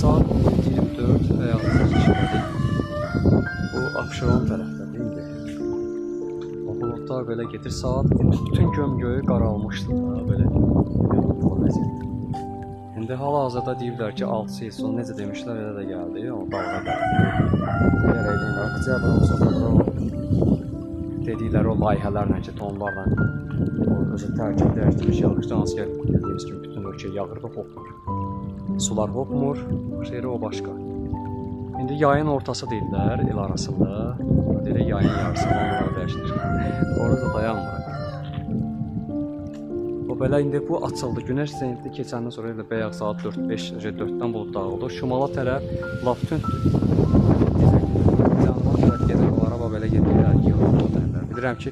Saat 24 və yaxud işlədik. Bu Abşeron tərəfdədir indi. O buludlar belə gedir, saat bütün gömgöyü qaralmışdı da belə. İndi hal-hazırda deyirlər ki 6 il sonra necə demişlər elə də gəldi, o dalğa gəldi. Belə deyirlər, oktyabrın sonunda dedikləri o layihələrlə ki, tonlarla özü tərkib dəyişdirmiş yağışdan hansı ki, dediyimiz kimi bütün ölkəyə yağırdı, hopmur. Sular hopmur, şeyri o başqa. İndi yayın ortası deyirlər, il arasında. Deyirlər yayın yarısı, onlara dəyişdir. Orada dayanmır. O belə indi bu açıldı. Günəş zəngli keçəndən sonra elə bəyək saat 4-5-4-dən bulud dağıldı. Şimala tərəf lap tündür. Yandan tərəf gedir, o araba belə gedir, yığılır. Bilirəm ki,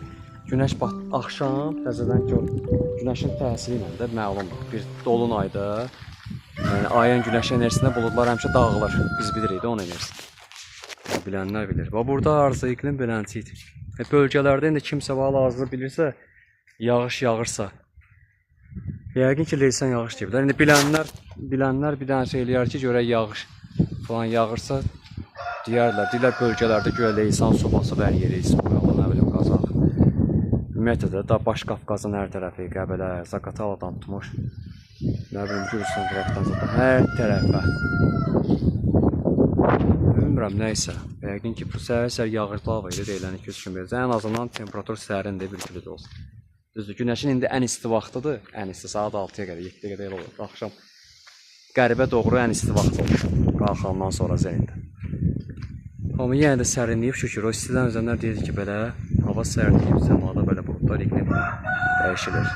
günəş axşam təzədən günəşin təsiri ilə də məlumdur. Bir dolunayda, yəni ayın günəş enerjisində buludlar həmişə dağılır. Biz bilirik də onun enerjisini. Bilənlər bilir. Və burada arzu iqlim beləncə idi. Bölgələrdə indi kimsə hal-hazırda bilirsə, yağış yağırsa, yəqin ki, leysan yağış deyiblər. İndi bilənlər bir dənə şey eləyər ki, görək yağış falan yağırsa, deyirlər bölgələrdə göyə leysan sobası və yeri soyalım, nə bilim, Qazaq. Ümumiyyətlə də, da Baş Qafqazın hər tərəfi, Qəbələ, Zaqataladan tutmuş, nə bilim, Gürcistan tərəfdən zaten, hər tərəfə. Bilmirəm, nəysə, yəqin ki, bu səhər yağırtlı hava ilə deyiləni ki, ən azından temperatur səhərində bir külüd olsun. Düzdür, günəşin indi ən isti vaxtıdır, ən isti saat 6-ya qədər, 7-yə qədər olur, axşam qəribə doğru ən isti vaxt olur, qalxandan sonra zəyində. Amma yenə də sərinləyib şükür, o istidən özənlər deyir ki, belə hava sərinləyib, səmada belə buludlar, iqlim dəyişilir.